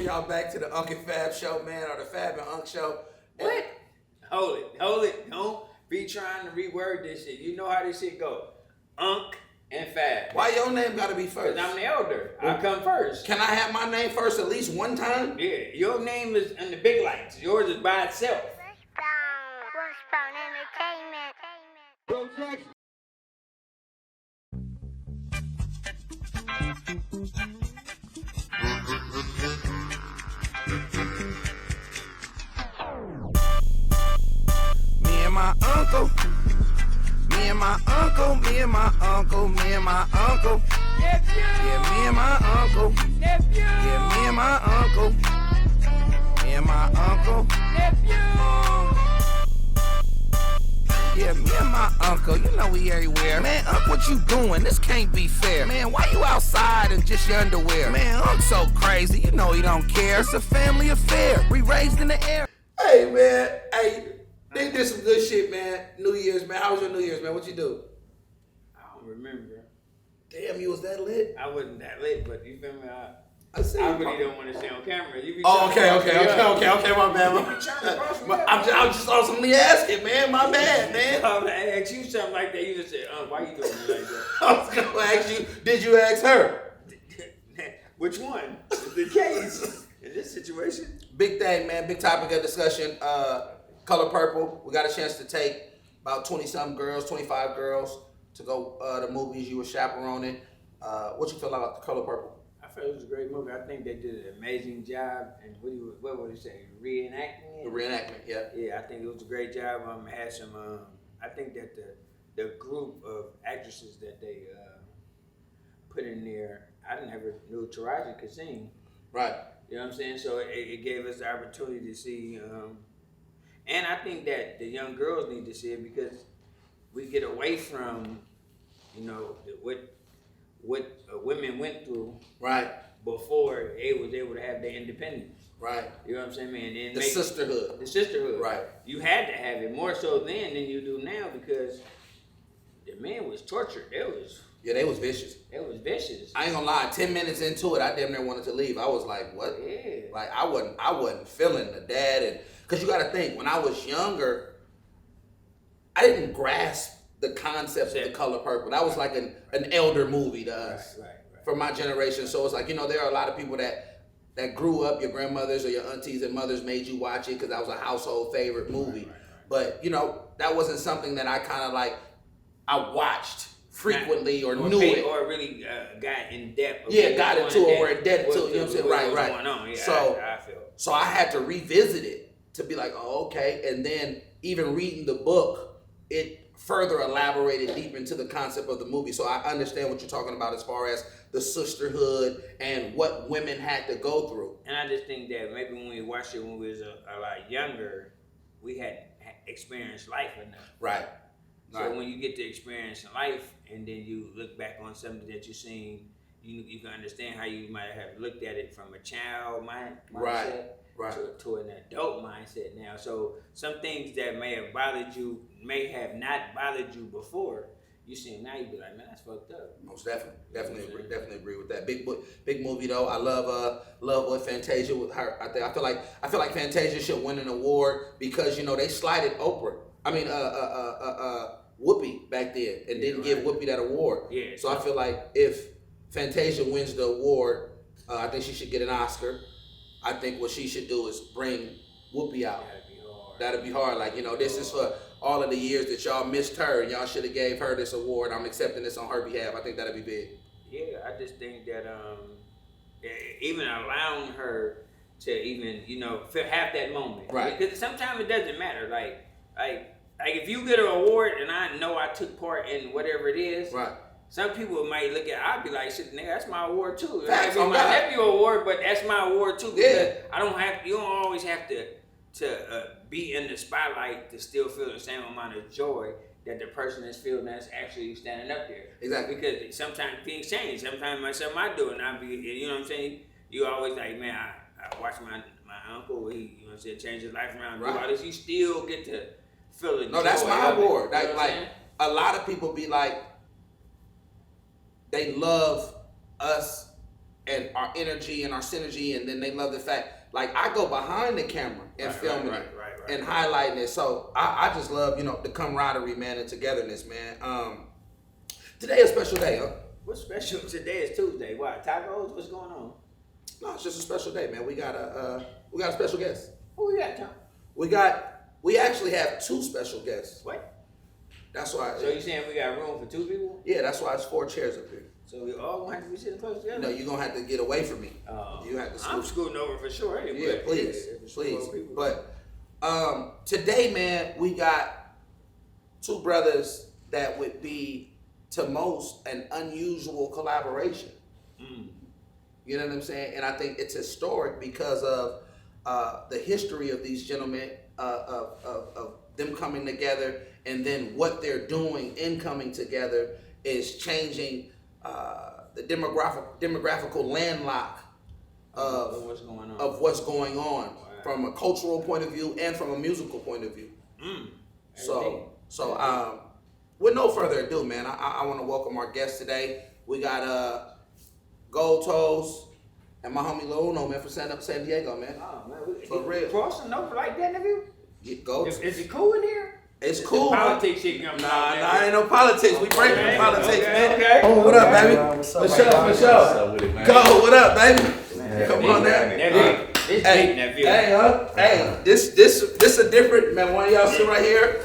welcome y'all back to the Unc and Fab show, man, or the Fab and Unc show. What? Hold it. Don't be trying to reword this shit. You know how this shit go. Unc and Fab. Why your name gotta be first? Because I'm the elder. I come first. Can I have my name first at least one time? Yeah, your name is in the big lights. Yours is by itself. Wishbone Entertainment. Me and my uncle. Me and my uncle. Me and my uncle. Me and my uncle. Nephew! Yeah, me and my uncle. Nephew! Yeah, me and my uncle. Me and my uncle. Nephew! Yeah, me and my uncle, you know we everywhere. Man, Unc, what you doing? This can't be fair. Man, why you outside in just your underwear? Man, Unc's so crazy, you know he don't care. It's a family affair. We raised in the air. Hey, man. Hey, they did some good shit, man. New Year's, man. How was your New Year's, man? What you do? I don't remember. Damn, you was that lit? I wasn't that lit, but you feel me? I see. I really don't want to say on camera. You be Oh, okay, trying to my bad. You be trying to cross me up. I'm just awesomely asking, man. My bad, man. I asked you something like that. You just said, why you doing me like that? I was going to ask you, did you ask her? Which one is the case in this situation? Big thing, man. Big topic of discussion. Color Purple. We got a chance to take about 20-something girls, 25 girls to go to movies. You were chaperoning. What you feel about the Color Purple? I felt it was a great movie. I think they did an amazing job. And what would you say? Reenacting it? The reenactment, yeah. Yeah, I think it was a great job. Had some. I think that the group of actresses that they put in there, I never knew Taraji could sing. Right. You know what I'm saying? So it gave us the opportunity to see. And I think that the young girls need to see it because we get away from, what women went through Right. before they was able to have their independence. Right. You know what I'm saying, man? And The sisterhood. The sisterhood. Right. You had to have it more so then than you do now because the man was tortured. Yeah, they was vicious. It was vicious. I ain't gonna lie, 10 minutes into it, I damn near wanted to leave. I was like, what? Yeah. Like, I wasn't feeling the dad. And because you got to think, when I was younger, I didn't grasp the concept of the Color Purple. That was like an elder movie to us. Right. For my generation. So it's like, there are a lot of people that grew up, your grandmothers or your aunties and mothers made you watch it because that was a household favorite movie. Right. But, that wasn't something that I kind of like, I watched frequently or knew it. Or really got in depth. Yeah, got into it or indebted to it. You know what I'm saying? Right. Going on. Yeah, I feel. So I had to revisit it to be like, oh, okay. And then even reading the book, it further elaborated deep into the concept of the movie. So I understand what you're talking about as far as the sisterhood and what women had to go through. And I just think that maybe when we watched it when we was a lot younger, we had experienced life enough. Right. So when you get to experience life and then you look back on something that you've seen, you can understand how you might have looked at it from a child mindset to an adult mindset now. So some things that may have bothered you may have not bothered you before. You see them now, you be like, man, that's fucked up. Most definitely agree with that. Big movie though. I love what Fantasia with her. I feel like Fantasia should win an award because they slighted Oprah. I mean Whoopi back then and didn't give Whoopi that award. Yeah. So I feel like if Fantasia wins the award, I think she should get an Oscar. I think what she should do is bring Whoopi out. That'd be hard. Like, this is for all of the years that y'all missed her and y'all should have gave her this award. I'm accepting this on her behalf. I think that'd be big. Yeah, I just think that even allowing her to even, have that moment. Right. Because sometimes it doesn't matter. Like if you get an award and I know I took part in whatever it is, right. Some people might look at I'd be like, shit, nigga, that's my award too. It Facts, might be my nephew award, but that's my award too. Because you don't always have to be in the spotlight to still feel the same amount of joy that the person is feeling that's actually standing up there. Exactly. Because sometimes things change. Sometimes myself I do it and I be, you know what I'm saying? You always like, man, I watch my uncle, he, change his life around, do all this. You still get to feel the joy. No, that's my award. Like a lot of people be like, they love us and our energy and our synergy, and then they love the fact, like, I go behind the camera and filming it and highlighting it. So I just love, the camaraderie, man, and togetherness, man. Today is a special day, huh? What's special? Today is Tuesday. Why? Tacos? What's going on? No, it's just a special day, man. We got a special guest. Who we got, Tom? We actually have 2 special guests. What? That's why. So you saying we got room for 2 people? Yeah, that's why it's 4 chairs up here. So we all gonna have to be sitting close together? No, you're gonna have to get away from me. You have to scoot. I'm scooting over for sure anyway. Yeah, please. But today, man, we got 2 brothers that would be, to most, an unusual collaboration. You know what I'm saying? And I think it's historic because of the history of these gentlemen, of them coming together, and then what they're doing in coming together is changing the demographical landlock of what's going on from a cultural point of view and from a musical point of view. So with no further ado, man, I want to welcome our guests today. We got Goldtoes and my homie Lil Uno, man, from San Diego, man. Oh, man. For real. Crossing over like that, nephew? Is it cool in here? It's cool. Politics shit coming out. Nah, ain't no politics. We breaking the politics, man. Okay. Oh, what up, baby? For sure. Go, what up, baby? Come on, man. Hey, this a different, man. One of y'all sit right here.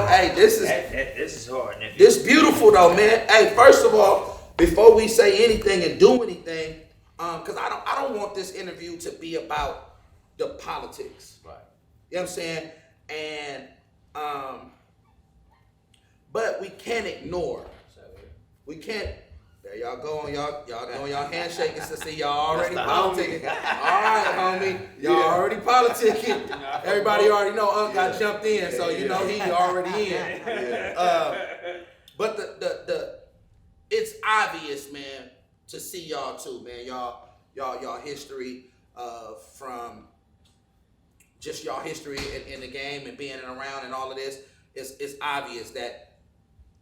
Hey, this is hard, nephew. This beautiful though, man. Hey, first of all, before we say anything and do anything, because I don't want this interview to be about the politics. Right. You know what I'm saying? And but we can't ignore. We can't. There y'all go on y'all doing y'all handshaking to see y'all already politicking. All right, homie. Y'all already politicking. Everybody already know Unc got jumped in, so you know he already in. But the it's obvious, man, to see y'all too, man. Y'all history from just y'all history in the game and being around and all of this. It's obvious that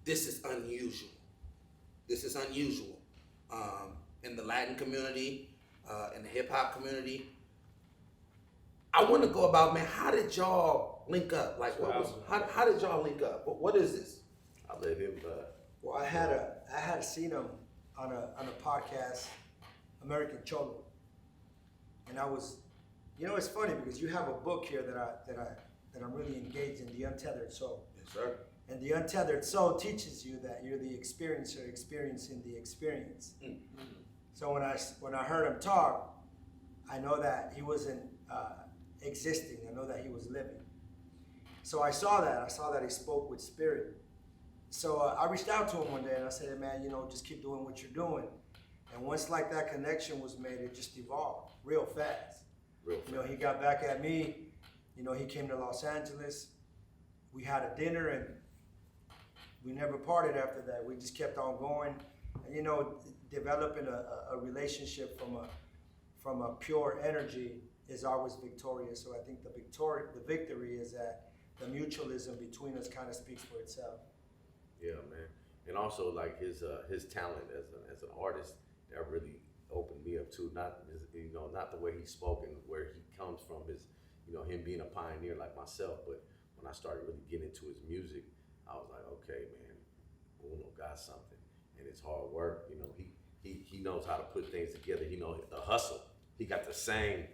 this is unusual. This is unusual in the Latin community, in the hip hop community. I want to go about, man. How did y'all link up? Like, how did y'all link up? What is this? I let him. Well, I had seen him on a podcast, American Cholo, and I was, it's funny because you have a book here that I'm really engaged in, The Untethered Soul. Yes, sir. And the untethered soul teaches you that you're the experiencer experiencing the experience. Mm-hmm. So when I heard him talk, I know that he wasn't existing. I know that he was living. So I saw that. I saw that he spoke with spirit. So I reached out to him one day and I said, hey, man, just keep doing what you're doing. And once like that connection was made, it just evolved real fast. He got back at me. He came to Los Angeles. We had a dinner and we never parted after that. We just kept on going. And, developing a relationship from a pure energy is always victorious. So I think the victory is that the mutualism between us kind of speaks for itself. Yeah, man. And also like his talent as an artist, that really opened me up too. Not the way he spoke and where he comes from, is him being a pioneer like myself. But when I started really getting into his music, I was like, okay, man, Uno got something, and it's hard work. He knows how to put things together. The hustle. He got the same.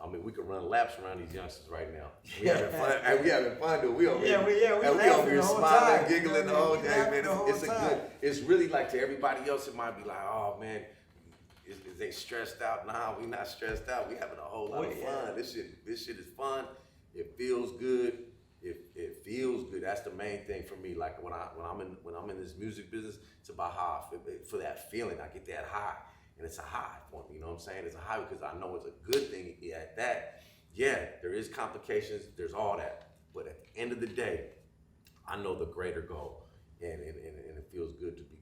I mean, we could run laps around these youngsters right now. We having fun. And we having fun, dude. We over here smiling, giggling the whole day, man. It's a good. It's really like, to everybody else, it might be like, oh man, is they stressed out? Nah, we not stressed out. We having a whole lot of fun. This shit is fun. It feels good. It feels good. That's the main thing for me. Like when I'm in this music business, it's about how for that feeling. I get that high, and it's a high for me. You know what I'm saying? It's a high because I know it's a good thing at that. Yeah, there is complications. There's all that, but at the end of the day, I know the greater goal, and it feels good to be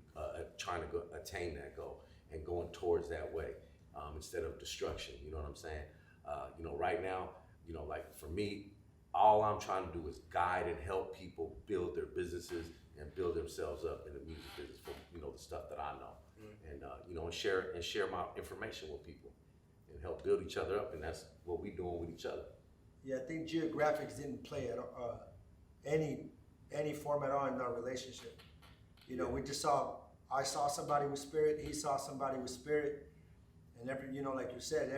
trying to attain that goal and going towards that way instead of destruction. You know what I'm saying? Right now, like for me, all I'm trying to do is guide and help people build their businesses and build themselves up in the music business from the stuff that I know. and you know, and share my information with people, and help build each other up, and that's what we doing with each other. Yeah, I think geographics didn't play at any form at all in our relationship. You know, I saw somebody with spirit, he saw somebody with spirit, and you know, like you said,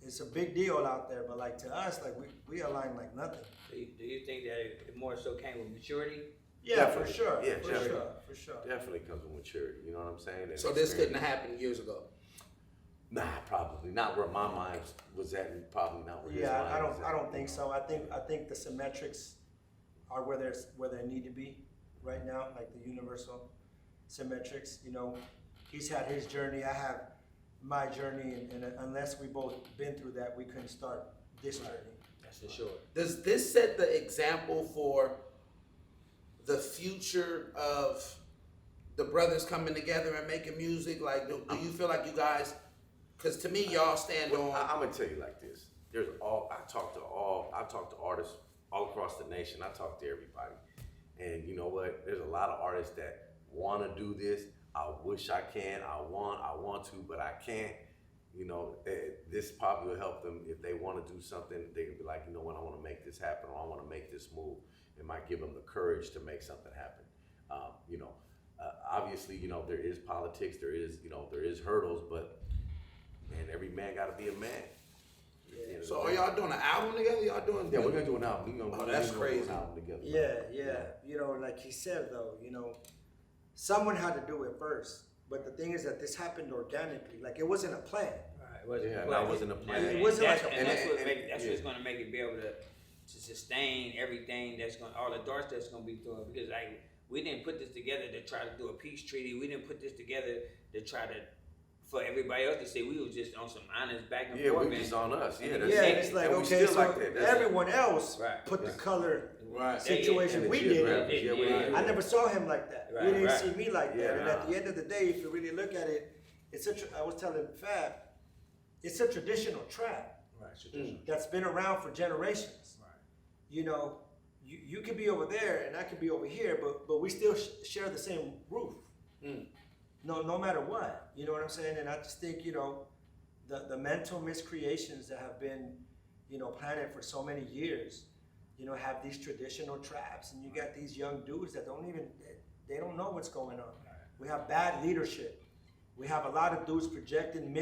it's a big deal out there, but like to us, like we align like nothing. Do you think that it more so came with maturity? Yeah, Definitely. for sure. Yeah, for definitely. sure, for sure. Definitely comes with maturity. You know what I'm saying? And So this couldn't have happened years ago. Nah, probably not where my mind was at, and probably not where his Yeah, mind was at. I don't think so. I think the symmetrics are where they need to be right now, like the universal symmetrics. You know, he's had his journey, I have my journey, and unless we both been through that, we couldn't start this journey. That's for sure. Does this set the example for the future of the brothers coming together and making music? Like, do you feel like you guys? Because to me, y'all stand on. I'm gonna tell you like this. I talk to artists all across the nation. I talk to everybody, and you know what? There's a lot of artists that want to do this. I wish I can. I want to, but I can't. You know, this probably will help them if they want to do something. They can be like, you know what? I want to make this happen, or I want to make this move. It might give them the courage to make something happen. You know, obviously, you know, there is politics. There is hurdles, but man, every man got to be a man. Yeah. So are y'all doing an album together? Y'all doing? Yeah, we're gonna do an album. That's crazy. Do an album together. Yeah. You know, like he said though, you know, someone had to do it first. But the thing is that this happened organically. Like it wasn't a plan. Right. Yeah, that wasn't a plan. It wasn't like a and plan. that's what's going to make it be able to sustain everything all the darts that's going to be thrown, because like we didn't put this together to try to do a peace treaty. We didn't put this together to try to for everybody else to say we was just on some honest back and forth. Yeah, we just on us. Yeah, Yeah, it's like, and we okay, still so like that. everyone else Right. put the color Right. situation And the we did. geographic, yeah, we did. I never saw him like that. Right, He didn't right. see me like that. Yeah, And at the end of the day, if you really look at it, I was telling Fab, it's a traditional trap Right. that's been around for generations. Right. You know, you could be over there and I could be over here, but we still share the same roof. No matter what. You know what I'm saying? And I just think, you know, the mental miscreations that have been, you know, planted for so many years, you know, have these traditional traps, and you got these young dudes that they don't know what's going on. We have bad leadership. We have a lot of dudes projecting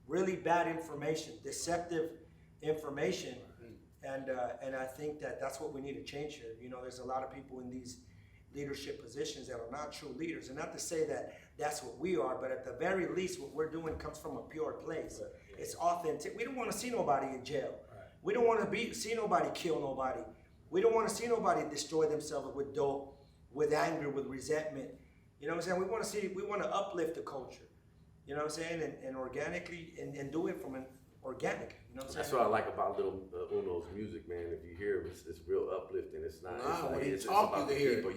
really bad information, deceptive information, and I think that's what we need to change here. You know, there's a lot of people in these leadership positions that are not true leaders, and not to say that that's what we are, but at the very least, what we're doing comes from a pure place. Right. It's authentic. We don't want to see nobody in jail. Right. We don't want to see nobody kill nobody. We don't want to see nobody destroy themselves with dope, with anger, with resentment. You know what I'm saying? We want to uplift the culture. You know what I'm saying? And organically, and do it from an organic. You know what I'm saying? That's what I like about Little Uno's music, man. If you hear it, it's real uplifting. It's not. It's about the people.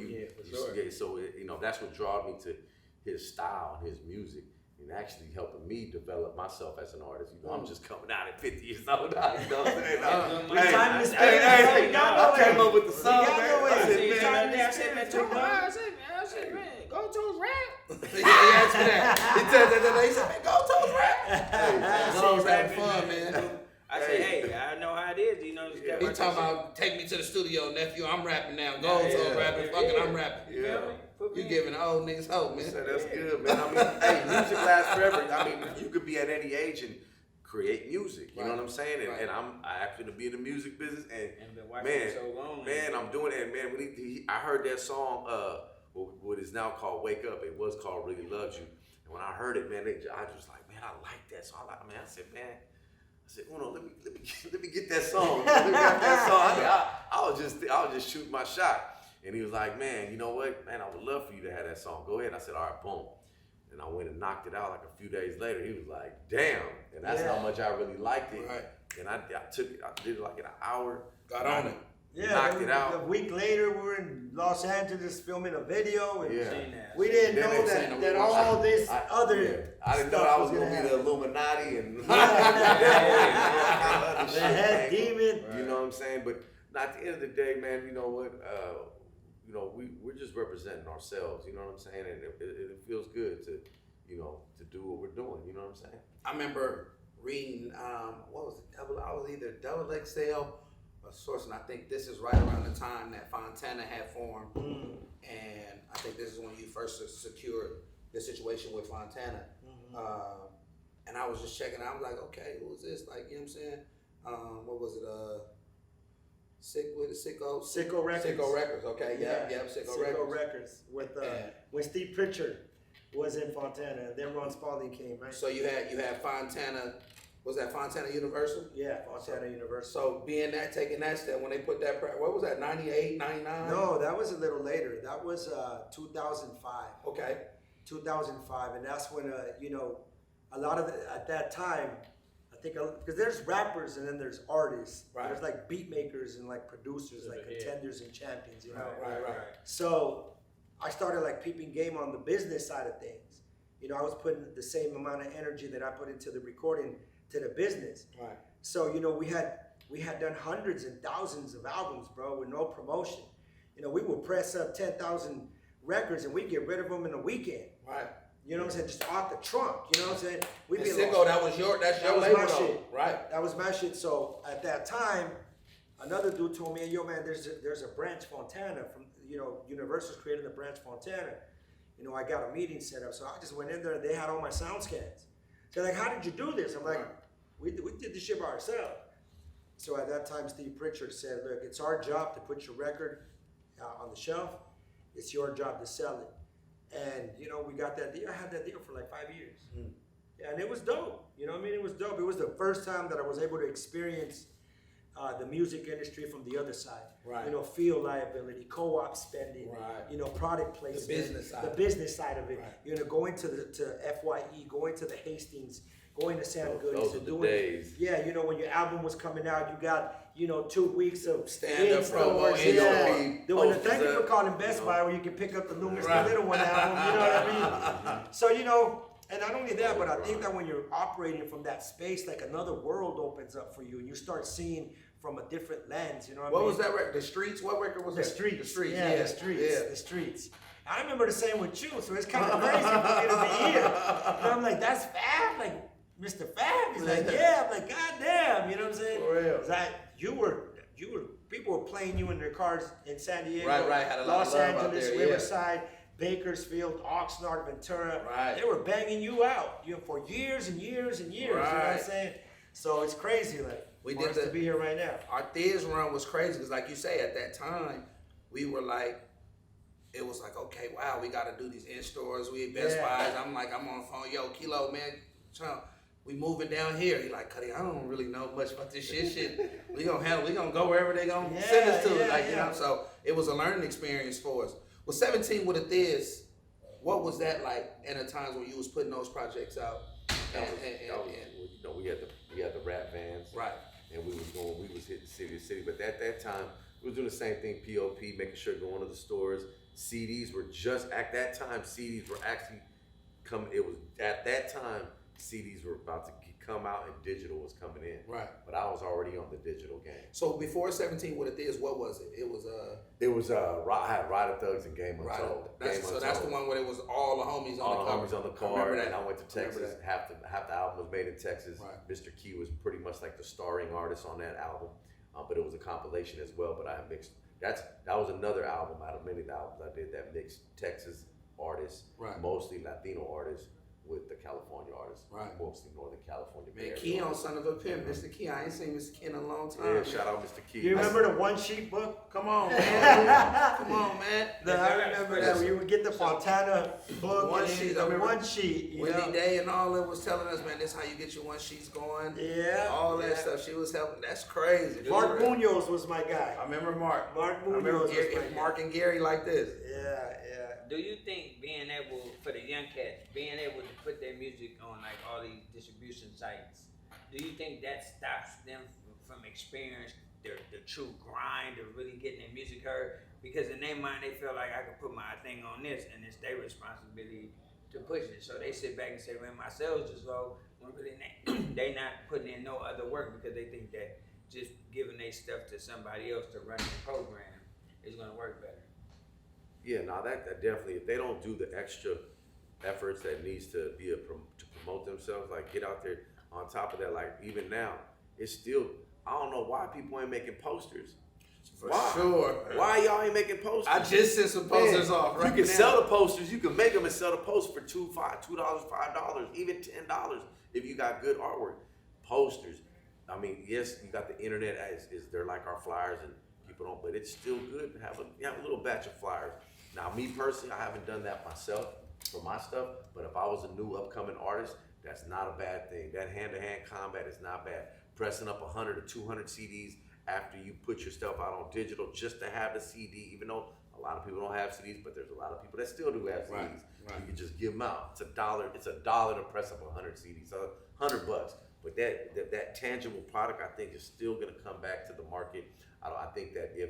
So you know, that's what drawed me to his style and his music, and actually helping me develop myself as an artist. You know, I'm just coming out at 50 years old. You know what I'm saying? I came up with the song, man. I said, man, Goldtoes rap. Yeah, he asked me that. He said that. He said, man, Goldtoes rap. Goldtoes having fun, man. I said, hey, I know how it is. You know, He talking about take me to the studio, nephew. I'm rapping now. Goldtoes rapping. Fucking, I'm rapping. Yeah. You giving old niggas hope, man. So that's good, man. I mean, hey, music lasts forever. I mean, you could be at any age and create music. You know what I'm saying? And I happen to be in the music business, and been watching it so long. Man, I'm doing it. And man, I heard that song, what is now called "Wake Up." It was called "Really Loves You." And when I heard it, man, I was like, man, I like that song. I said, man. I said, Uno, let me get that song. Let me get that song. I was just shooting my shot. And he was like, man, you know what? Man, I would love for you to have that song. Go ahead. And I said, all right, boom. And I went and knocked it out like a few days later. He was like, damn. And that's how much I really liked it. Right. And I took it, I did it like in an hour. Got on it. Yeah, knocked it out. A week later, we were in Los Angeles filming a video. And we Yeah. didn't know that all this other I didn't know I was going to be the Illuminati and the head demon. You know what I'm saying? But at the end of the day, man, you know what? You know, we're just representing ourselves. You know what I'm saying? And it feels good to to do what we're doing. You know what I'm saying? I remember reading, what was it? I was either Double XL or Source, and I think this is right around the time that Fontana had formed. And I think this is when you first secured the situation with Fontana. And I was just checking out. I was like, okay, who is this? Like, you know what I'm saying? What was it? Sicko Records. Sicko Records. Okay, yep. Sicko Records. With when Steve Pritchard was in Fontana, and then Ron Spalding came, right? So you had Fontana. Was that Fontana Universal? Yeah, Fontana Universal. So taking that step, when they put that, what was that, 98, 99? No, that was a little later. That was 2005. Okay. 2005, and that's when a lot of at that time, I think because there's rappers and then there's artists. Right. There's like beat makers and like producers, like contenders and champions. Right. So I started like peeping game on the business side of things. I was putting the same amount of energy that I put into the recording to the business. Right. So we had done hundreds and thousands of albums, bro, with no promotion. We would press up 10,000 records and we'd get rid of them in a weekend. Right. You know what I'm saying? Just off the trunk. You know what I'm saying? We'd be Sicko, that's your label, my shit. Right. That was my shit. So at that time, another dude told me, "Yo, man, there's a branch Fontana from Universal's created a branch Fontana. I got a meeting set up." So I just went in there and they had all my sound scans. So they're like, "How did you do this?" I'm like, "We did this shit by ourselves." So at that time, Steve Pritchard said, "Look, it's our job to put your record on the shelf. It's your job to sell it." And we got that deal. I had that deal for like 5 years. Yeah, and it was dope. You know what I mean? It was dope. It was the first time that I was able to experience the music industry from the other side. Right. Field liability, co-op spending. Right. Product placement. The business side of it. Right. Going to FYE, going to the Hastings, going to Sam Goodies, those are the days. Yeah, when your album was coming out, you got 2 weeks of stand-up promo. Doing the thank you for calling Best Buy, where you can pick up the new Mr. Little One album. You know what I mean? So and not only that, but I think that when you're operating from that space, like another world opens up for you, and you start seeing from a different lens. You know what I mean? What was that record? The Streets? What record was that? The Streets. The Streets. Yeah, the Streets. Yeah. The Streets. I remember the same with you, so it's kind of crazy for me to be here. And I'm like, that's Fab? Like, Mr. Fab? He's like, yeah. I'm like, God damn, you know what I'm saying? For real. People were playing you in their cars in San Diego, right. Had a lot Los of love out Angeles, there, Riverside, Bakersfield, Oxnard, Ventura. Right. They were banging you out, for years and years and years. Right. You know what I'm saying? So it's crazy, like, for us to be here right now. Our Thiz run was crazy because, like you say, at that time, we were like, it was like, okay, wow, we got to do these in stores. We at Best Buys. I'm on the phone, yo, Kilo, man, we moving down here. He like, Cuddy, I don't really know much about this shit. We gonna go wherever they gonna send us to. So it was a learning experience for us. With 17 with a Thiz, what was that like in the times when you was putting those projects out? We had the rap vans, right? And we was hitting city to city. But at that time, we was doing the same thing. POP, making sure going to the stores. CDs were just at that time. CDs were actually coming. It was at that time. CDs were about to come out and digital was coming in. Right. But I was already on the digital game. So before 17 with a Thiz, what was it? It was I had Rider Thugs and Game Untold. That's the one where it was all the homies on the car. And I went to Texas. Half the album was made in Texas. Right. Mr. Key was pretty much like the starring artist on that album. But it was a compilation as well. But I mixed. That was another album out of many albums I did that mixed Texas artists, mostly Latino artists, with the California artists, mostly Northern California. Man, Keon, son of a pimp, Mr. Key. I ain't seen Mr. Key in a long time. Yeah, shout out Mr. Key. You remember the one sheet book? Come on, man. Come on, man. I remember that. You would get the Fontana book, one sheet. One sheet. Wendy Day and all that was telling us, man, this is how you get your one sheets going. Yeah. All that stuff. She was helping. That's crazy. Mark Munoz was my guy. I remember Mark. Mark Munoz was my guy. Mark and Gary like this. Yeah. Do you think being able, for the young cats, being able to put their music on like all these distribution sites, do you think that stops them from experiencing the true grind of really getting their music heard? Because in their mind, they feel like I can put my thing on this, and it's their responsibility to push it. So they sit back and say, man, my sales just low, when really they not putting in no other work because they think that just giving their stuff to somebody else to run the program is going to work better. Yeah, that definitely, if they don't do the extra efforts that needs to be to promote themselves. Like get out there. On top of that, like even now, it's still I don't know why people ain't making posters. For sure. Why y'all ain't making posters? I just sent some posters off right You can now. sell the posters. You can make them and sell the posts for $2, $5, even $10 if you got good artwork. Posters. I mean, yes, you got the internet is they're like our flyers and people don't, but it's still good to have a little batch of flyers. Now, me personally, I haven't done that myself for my stuff, but if I was a new upcoming artist, that's not a bad thing. That hand-to-hand combat is not bad. Pressing up 100 or 200 CDs after you put your stuff out on digital just to have the CD, even though a lot of people don't have CDs, but there's a lot of people that still do have CDs. Right. You can just give them out. It's $1 to press up 100 CDs, so $100. But that tangible product, I think, is still going to come back to the market. I think that if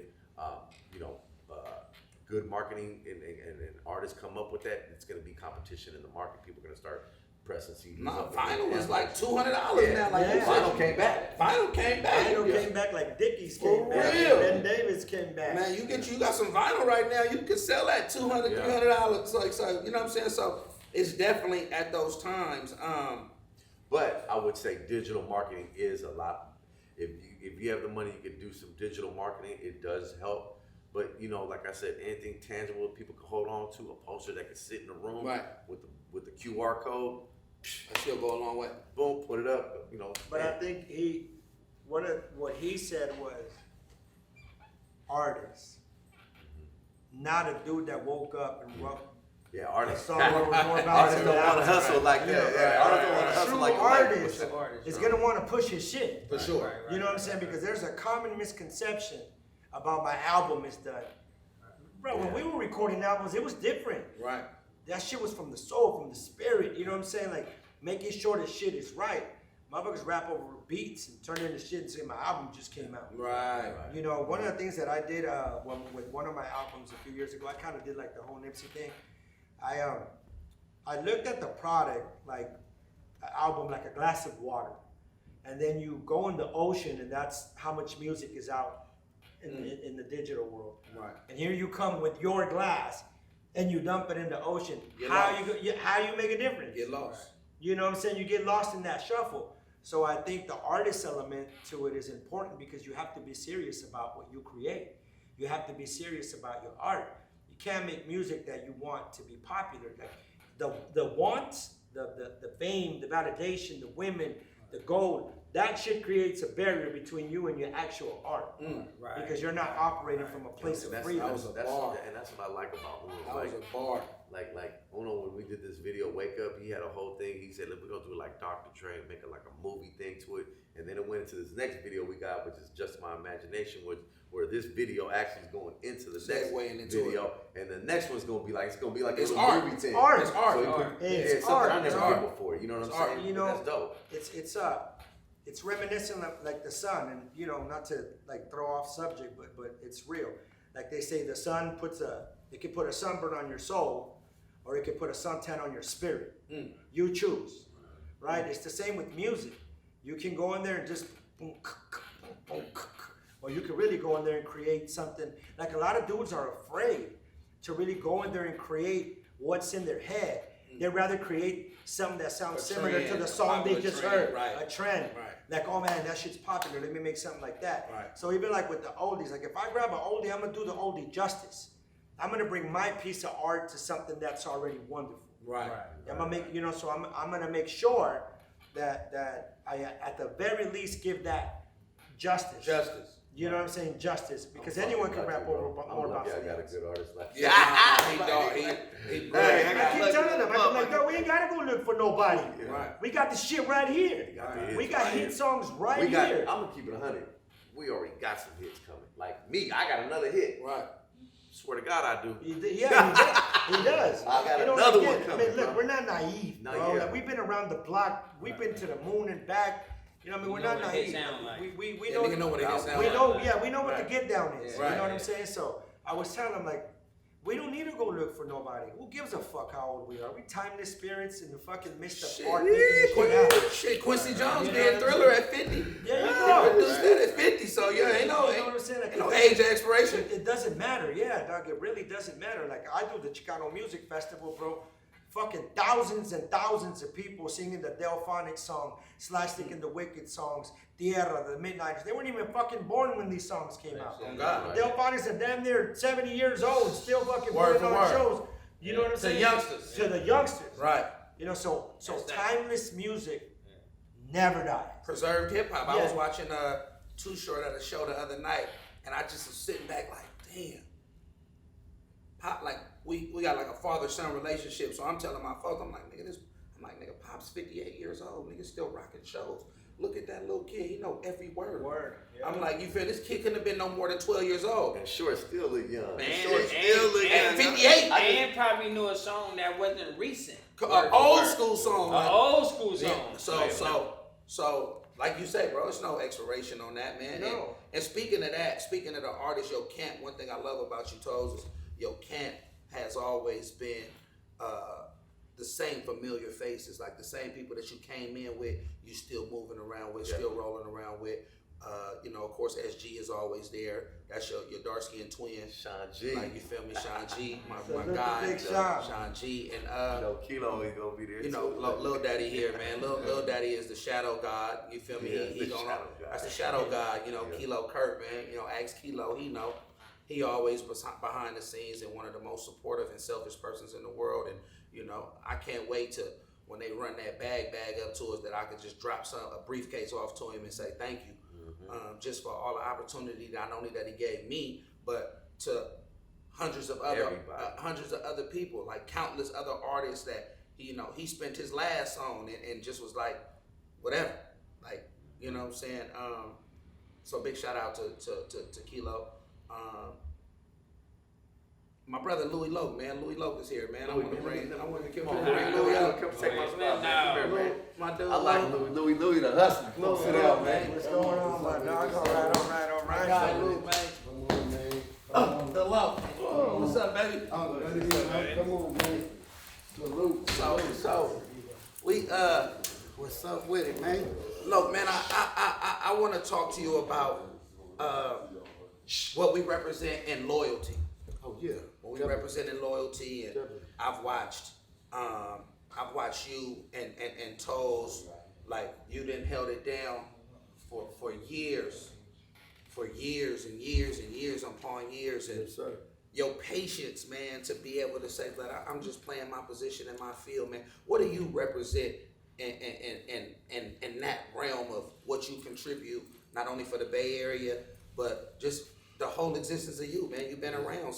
good marketing and artists come up with that, it's going to be competition in the market. People are going to start pressing CDs. No, vinyl was like $200 now. Like vinyl came back. Vinyl came back. Vinyl came back like Dickies came back. real. Ben Davis came back. Man, you got some vinyl right now. You can sell that $200, $300. Like so, you know what I'm saying? So it's definitely at those times. But I would say digital marketing is a lot. If you have the money, you can do some digital marketing. It does help. But like I said, anything tangible people can hold on to, a poster that can sit in a room with the QR code. That still go a long way. Boom, put it up. But I think what he said was artist, not a dude that woke up and wrote Yeah, artists. a song where we're more about Artists don't want to hustle like that. Yeah, artists don't want to hustle True like a artist artist, is gonna want to push his shit. For sure. You know what I'm saying? Because there's a common misconception about my album is done. Bro, when we were recording albums, it was different. Right. That shit was from the soul, from the spirit. You know what I'm saying? Like making sure the shit is right. Motherfuckers rap over beats and turn into shit and say my album just came out. Right. You know, one of the things that I did with one of my albums a few years ago, I kind of did like the whole Nipsey thing. I looked at the product like an album, like a glass of water, and then you go in the ocean, and that's how much music is out in the digital world. Right. And here you come with your glass, and you dump it in the ocean. Get How lost. you make a difference? Get lost. You know what I'm saying? You get lost in that shuffle. So I think the artist element to it is important because you have to be serious about what you create. You have to be serious about your art. You can't make music that you want to be popular. Like the wants, the fame, the validation, the women, the gold, that shit creates a barrier between you and your actual art. Right. Because you're not operating from a place of freedom. That was a bar. And that's what I like about Uno. That was a bar. Like Uno, when we did this video, Wake Up, he had a whole thing. He said, we're going to do it like Dr. Dre, make it like a movie thing to it. And then it went into this next video we got, which is Just My Imagination, where this video actually is going into the next video. And the next one's going to be like, it's It's a art. movie thing. It's art. It's art. So It's something art. I never It's did art. before. You know what It's I'm art. saying? You know, That's dope. It's reminiscent of like the sun, and not to like throw off subject, but it's real. Like they say, the sun it can put a sunburn on your soul, or it can put a suntan on your spirit. You choose, right? It's the same with music. You can go in there and just, or you can really go in there and create something. Like a lot of dudes are afraid to really go in there and create what's in their head. They'd rather create something that sounds similar to trend, the a song they popular just trend, heard, right. a trend. Right. Like, oh man, that shit's popular. Let me make something like that. Right. So even like with the oldies, like if I grab an oldie, I'm gonna do the oldie justice. I'm gonna bring my piece of art to something that's already wonderful. Right. I'm gonna make, so I'm gonna make sure that I at the very least give that justice. Justice. You know what I'm saying? Justice, because anyone can rap more about I something got a else. good artist like Yeah. He I brilliant. keep telling them, I'm like, yo, we ain't gotta go look for nobody. Right. We got the shit right here. We got hit songs right here. I'm gonna keep it 100. We already got some hits coming. Like me, I got another hit. Right. Swear to God, I do. He does. I got You know, another again, one coming, look, bro. we're not naive, No, bro. yeah. Like, we've been around the block. We've been to the moon and back. You know what I mean? We We're know not what it naive. sound like. We Yeah, know. nigga know what it is sound We like. know. Yeah, we know what Right. the get down is. Right. You know what I'm saying? So I was telling him like, we don't need to go look for nobody. Who gives a fuck how old we are? We timeless spirits in the fucking midst of Shit, art. making this shit happen. Shit, Quincy Jones You know did what I'm Thriller at 50. Yeah, you know. Produced that at 50, so yeah, ain't You know what I'm saying? Like, ain't no age expiration. It doesn't matter, yeah, dog. It really doesn't matter. Like I do the Chicano Music Festival, bro, fucking thousands and thousands of people singing the Delphonic song, Slapstick and the Wicked songs, Tierra, the Midnighters. They weren't even fucking born when these songs came out. Oh, God. The Delphonics are damn near 70 years old, still fucking putting on shows. You know what I'm saying? To youngsters. To the youngsters. Right. You know, so timeless music never dies. Preserved hip hop. I Yeah. was watching Too Short at a show the other night, and I just was sitting back like, damn. Pop, like we got like a father-son relationship. So I'm telling my folks, I'm like, nigga, Pop's 58 years old. Nigga still rocking shows. Look at that little kid. He know every word. Yeah. I'm like, you feel this kid couldn't have been no more than 12 years old. And Short still look young. Man, Short still look and young. 58. And probably knew a song that wasn't recent. An old school song. An old school song. Yeah. So, like you say, bro, it's no expiration on that, man. No. And speaking of that, speaking of the artist, Yo Camp, one thing I love about you, Toes, is Yo Camp has always been the same familiar faces, like the same people that you came in with, you still moving around with, still rolling around with. You know, of course, SG is always there. That's your dark skinned twin. Sean G. Like, you feel me? Sean G, my Salute to guy. Big Sean. Sean G. And Kilo is gonna be there. you know, Lil Daddy here, man. Lil Daddy is the shadow god. You feel me? Yeah, He the gonna, shadow god. that's the shadow god. You know, Yeah. Kilo Kurt, man. You know, ask Kilo. He know. He always was behind the scenes and one of the most supportive and selfish persons in the world. And you know, I can't wait to when they run that bag up to us that I could just drop a briefcase off to him and say thank you, just for all the opportunity not only that he gave me, but to hundreds of other people, like countless other artists that he spent his last on and just was like, whatever, like, you know what I'm saying. So big shout out to Kilo. My brother Louis Loke, man. Louis Loke is here, man. I want to bring Louis up. Come take my spot, Man, man. no. Man. My dude. I like Louis the hustler. Come on, sit down, man. What's going on, my dog? All right. God, Lou, man. Come on, man. The love. What's up, baby? I'm ready, man. Come on, man. Salute. So we What's up with it, man? look, man. I want to talk to you about what we represent in loyalty. Oh, yeah. What we represent in loyalty, and Definitely. I've watched you and Toes, like you done held it down for years and years upon years, and Yes, sir. your patience, man, to be able to say that I'm just playing my position in my field, man. What do you represent in that realm of what you contribute, not only for the Bay Area, but just the whole existence of you, man? You've been around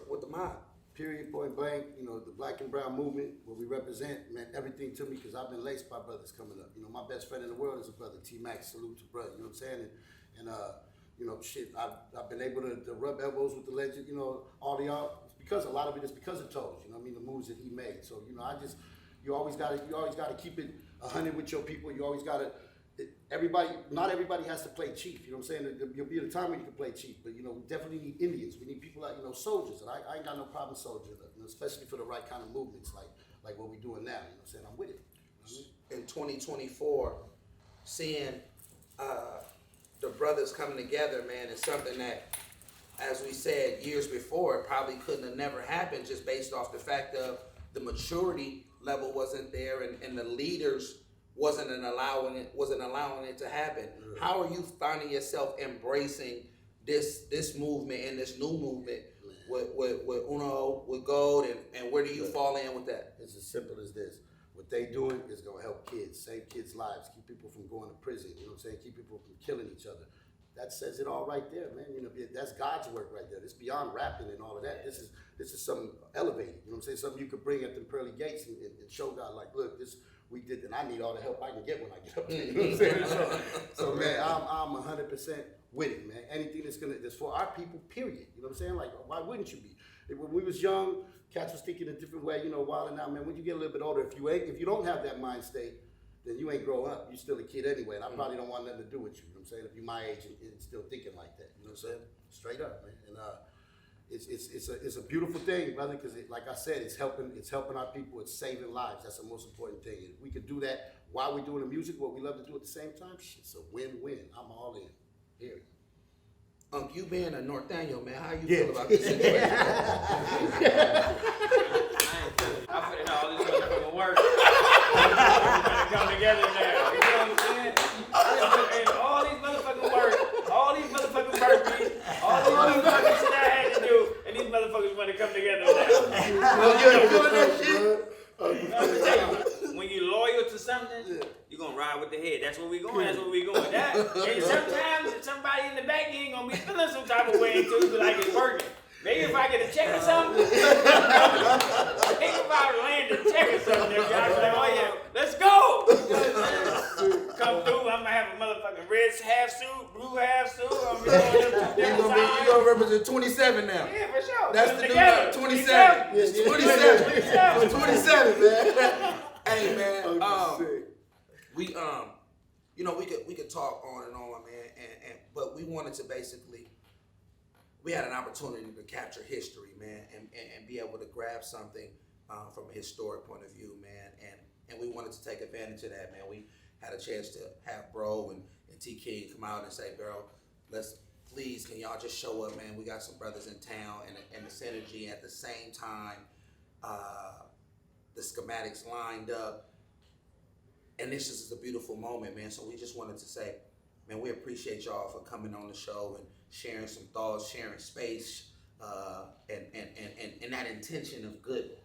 with the mob. Period, point blank. You know, the black and brown movement, what we represent, meant everything to me because I've been laced by brothers coming up. You know, my best friend in the world is a brother, T-Max. Salute to brother, you know what I'm saying? And you know, shit, I've been able to rub elbows with the legend, you know, all of y'all. It's because a lot of it is because of Toes, you know what I mean, the moves that he made. So, you know, you always gotta keep it 100 with your people. You always gotta, not everybody has to play chief, you know what I'm saying? There'll be a time when you can play chief, but you know, we definitely need Indians. We need people like, you know, soldiers, and I ain't got no problem soldiers, you know, especially for the right kind of movements, like what we doing now, you know what I'm saying? I'm with it. You know what I mean? In 2024, seeing the brothers coming together, man, is something that, as we said years before, it probably couldn't have never happened just based off the fact of the maturity level wasn't there and the leaders wasn't allowing it to happen. Yeah. How are you finding yourself embracing this movement and this new movement with Uno, with Gold, and where do you fall in with that? It's as simple as this. What they doing is gonna help kids, save kids' lives, keep people from going to prison, you know what I'm saying? Keep people from killing each other. That says it all right there, man. You know, that's God's work right there. It's beyond rapping and all of that. This is something elevated, you know what I'm saying? Something you could bring at the pearly gates and show God, like, look, this we did, and I need all the help I can get when I get up there, you know what I'm saying? So man, I'm 100% with it, man. Anything that's for our people, period. You know what I'm saying? Like, why wouldn't you be? When we was young, cats was thinking a different way, you know, wilding out, man. When you get a little bit older, if you don't have that mind state, then you ain't grow up. You're still a kid anyway, and I probably don't want nothing to do with you. You know what I'm saying? If you're my age and still thinking like that, you know what I'm saying? Straight up, man. And it's a beautiful thing, brother, because like I said, it's helping our people. It's saving lives. That's the most important thing. And if we could do that while we're doing the music, what we love to do at the same time, it's a win-win. I'm all in. Period. You being a Northaniel, man, how you feel about this situation? I put it all this together now. You know what I'm saying? And all these motherfucking work, all these motherfucking burpees, all these motherfucking shit I had to do, and these motherfuckers want to come together now. You feeling that shit? I'm just telling you, when you're loyal to something, you're gonna ride with the head. That's where we going. That's where we going. That, and sometimes somebody in the back ain't gonna be feeling some type of way until like it's working. Maybe if I get a check or something, maybe if I land a check or something, I'll be like, oh yeah, let's go. You know what I'm saying? Come through, I'm gonna have a motherfucking red half suit, blue half suit. I'm gonna be going You gonna represent 27 now. Yeah, for sure. That's the new number, 27. It's 27. 27, man. Hey, man. We you know, we could talk on and on, man, but we wanted to basically, we had an opportunity to capture history, man, and be able to grab something from a historic point of view, man, and we wanted to take advantage of that, man. We had a chance to have Bro and T King come out and say, bro, please, can y'all just show up, man? We got some brothers in town, and the synergy at the same time, the schematics lined up. And this is a beautiful moment, man. So we just wanted to say, man, we appreciate y'all for coming on the show and sharing some thoughts, sharing space, and that intention of good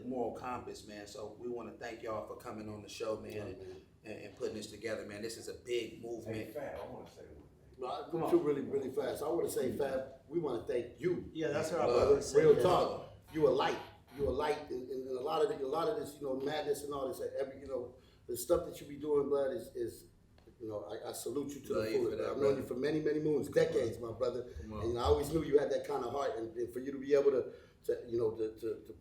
moral compass, man. So we want to thank y'all for coming on the show, man, and putting this together, man. This is a big movement. Hey, Fab, I want to say one thing. No, I do really, really fast. I want to say, Fab, we want to thank you. Yeah, that's what I was gonna say. Real talk. You a light. You a light in a lot of this, you know, madness and all this. The stuff that you be doing, bud, is you know, I salute you to the fullest. I've known you for many, many moons, decades, my brother. And I always knew you had that kind of heart, and for you to be able to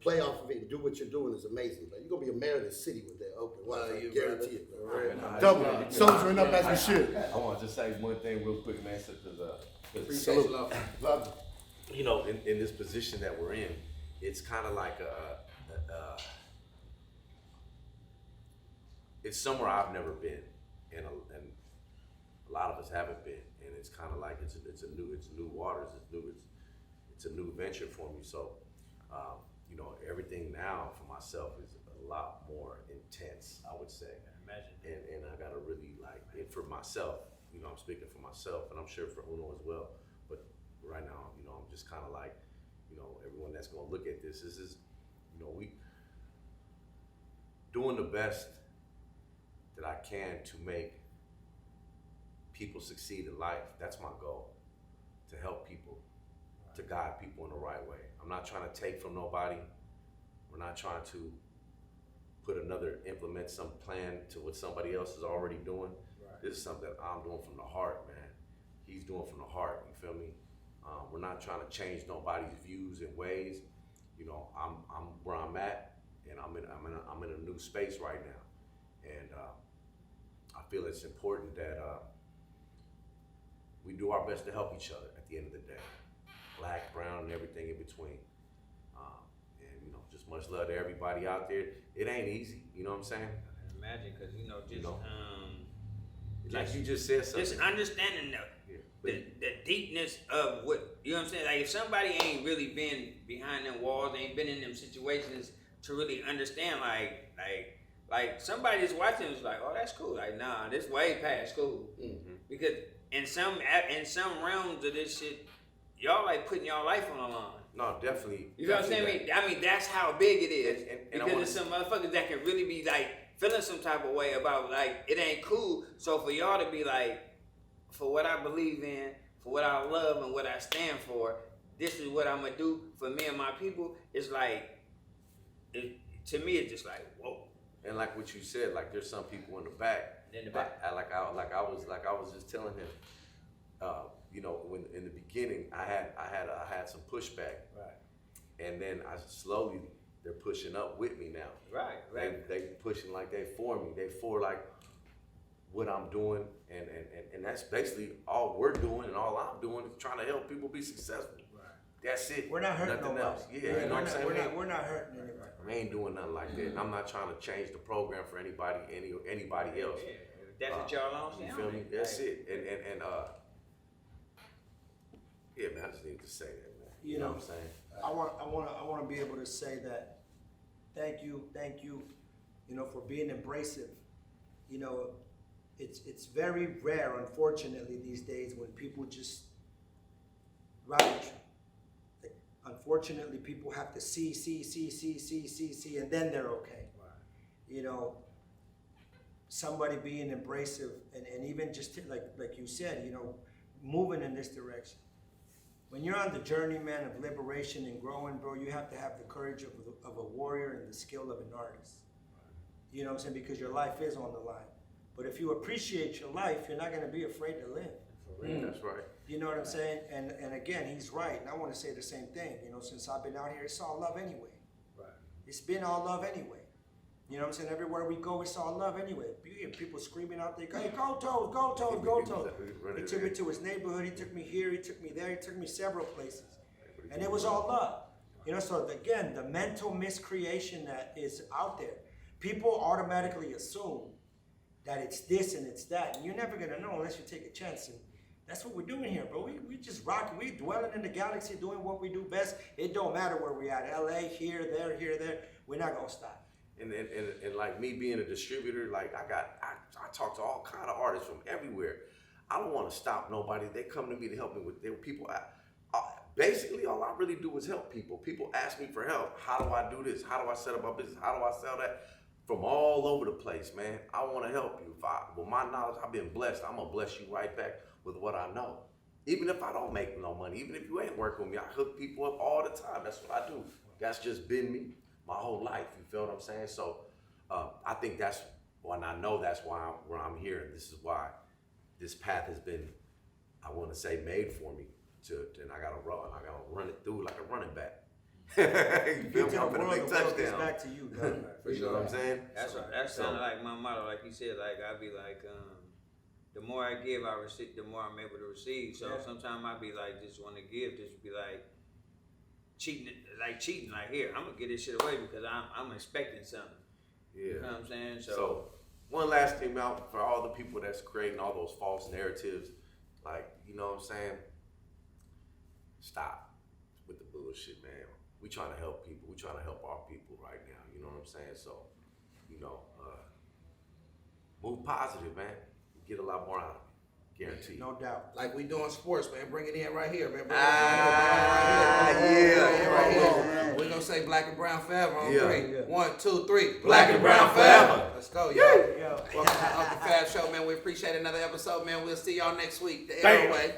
play off of it and do what you're doing is amazing. Like, you're gonna be a mayor of the city when they're open. I guarantee it. Double soldiering up as we should. I want to just say one thing real quick, man. Appreciate you, love. You know, in this position that we're in, it's kind of like it's somewhere I've never been, and a lot of us haven't been, and it's kind of like it's new waters, it's a new venture for me. So, you know, everything now for myself is a lot more intense, I would say. Imagine. And I gotta really it for myself. You know, I'm speaking for myself, and I'm sure for Uno as well. But right now, you know, I'm just kind of like, you know, everyone that's gonna look at this is, you know, we doing the best that I can to make people succeed in life. That's my goal, to help people, to guide people in the right way. I'm not trying to take from nobody. We're not trying to implement some plan to what somebody else is already doing. Right. This is something that I'm doing from the heart, man. He's doing from the heart, you feel me? We're not trying to change nobody's views and ways. You know, I'm where I'm at, and I'm in a new space right now. And I feel it's important that we do our best to help each other at the end of the day. Black, brown, and everything in between. And, you know, just much love to everybody out there. It ain't easy, you know what I'm saying? I can imagine, because, like you just said something. Just understanding the deepness of what, you know what I'm saying? Like, if somebody ain't really been behind them walls, ain't been in them situations to really understand, like somebody just watching is like, oh, that's cool. Like, nah, this way past cool. Mm-hmm. Because in some realms of this shit, y'all like putting y'all life on the line. No, definitely. You know what I'm saying? I mean, that's how big it is. And because there's some motherfuckers that can really be like feeling some type of way about like it ain't cool. So for y'all to be like, for what I believe in, for what I love and what I stand for, this is what I'm gonna do for me and my people. It's like, to me, it's just like, whoa. And like what you said, like there's some people in the back. In the back. I was just telling him, you know, when in the beginning I had some pushback. Right. And then they're pushing up with me now. Right. They pushing like they for me. They for like what I'm doing, and that's basically all we're doing, and all I'm doing is trying to help people be successful. Right. That's it. We're not hurting nothing nobody. else. Yeah, you know what I'm saying? We're not hurting anybody. I ain't doing nothing like that. I'm not trying to change the program for anybody else. Yeah. That's what y'all on. You feel me? That's it. And yeah, man, I just need to say that, man. You know what I'm saying? I want to be able to say that thank you, you know, for being abrasive, you know, it's very rare, unfortunately, these days when people just ride. Like, unfortunately, people have to see, and then they're okay. Right. You know, somebody being abrasive and even just like you said, you know, moving in this direction. When you're on the journey, man, of liberation and growing, bro, you have to have the courage of a warrior and the skill of an artist. You know what I'm saying? Because your life is on the line. But if you appreciate your life, you're not going to be afraid to live. That's right. You know what I'm saying? And again, he's right. And I want to say the same thing. You know, since I've been out here, it's all love anyway. Right. It's been all love anyway. You know what I'm saying? Everywhere we go, it's all love anyway. You hear people screaming out there, hey, Goldtoes, Goldtoes, Goldtoes. He took me to his neighborhood. He took me here. He took me there. He took me several places. And it was all love. You know, so again, the mental miscreation that is out there, people automatically assume that it's this and it's that. And you're never going to know unless you take a chance. And that's what we're doing here, bro. We just rocking. We dwelling in the galaxy, doing what we do best. It don't matter where we at. LA, here, there. We're not going to stop. And like me being a distributor, like I talk to all kind of artists from everywhere. I don't want to stop nobody. They come to me to help me with their people. Basically, all I really do is help people. People ask me for help. How do I do this? How do I set up my business? How do I sell that? From all over the place, man. I want to help you. With my knowledge, I've been blessed. I'm gonna bless you right back with what I know. Even if I don't make no money, even if you ain't working with me, I hook people up all the time. That's what I do. That's just been me my whole life. You feel what I'm saying? So I think that's when I know that's why I'm here, and this is why this path has been, I want to say, made for me. And I gotta run it through like a running back. You feel me? I'm gonna make touchdown. Back to you, God. You know what I'm saying? That's kind of like my motto. Like you said, like I be like, the more I give, I receive. The more I'm able to receive. So sometimes I be like, just want to give, just be like cheating. Like here, I'm gonna get this shit away because I'm expecting something. Yeah. You know what I'm saying? So one last thing out for all the people that's creating all those false narratives, like, you know what I'm saying? Stop with the bullshit, man. We trying to help people. We trying to help our people right now. You know what I'm saying? So, you know, move positive, man. Get a lot more out of it. Guaranteed. No doubt. Like we doing sports, man. Bring it in right here, man. Yeah. We're gonna say black and brown forever on Yeah. 3. 1, 2, 3. Black and brown forever. Let's go, yo. Welcome to the Uncle Fab Show, man. We appreciate another episode, man. We'll see y'all next week. The Bam. Airway.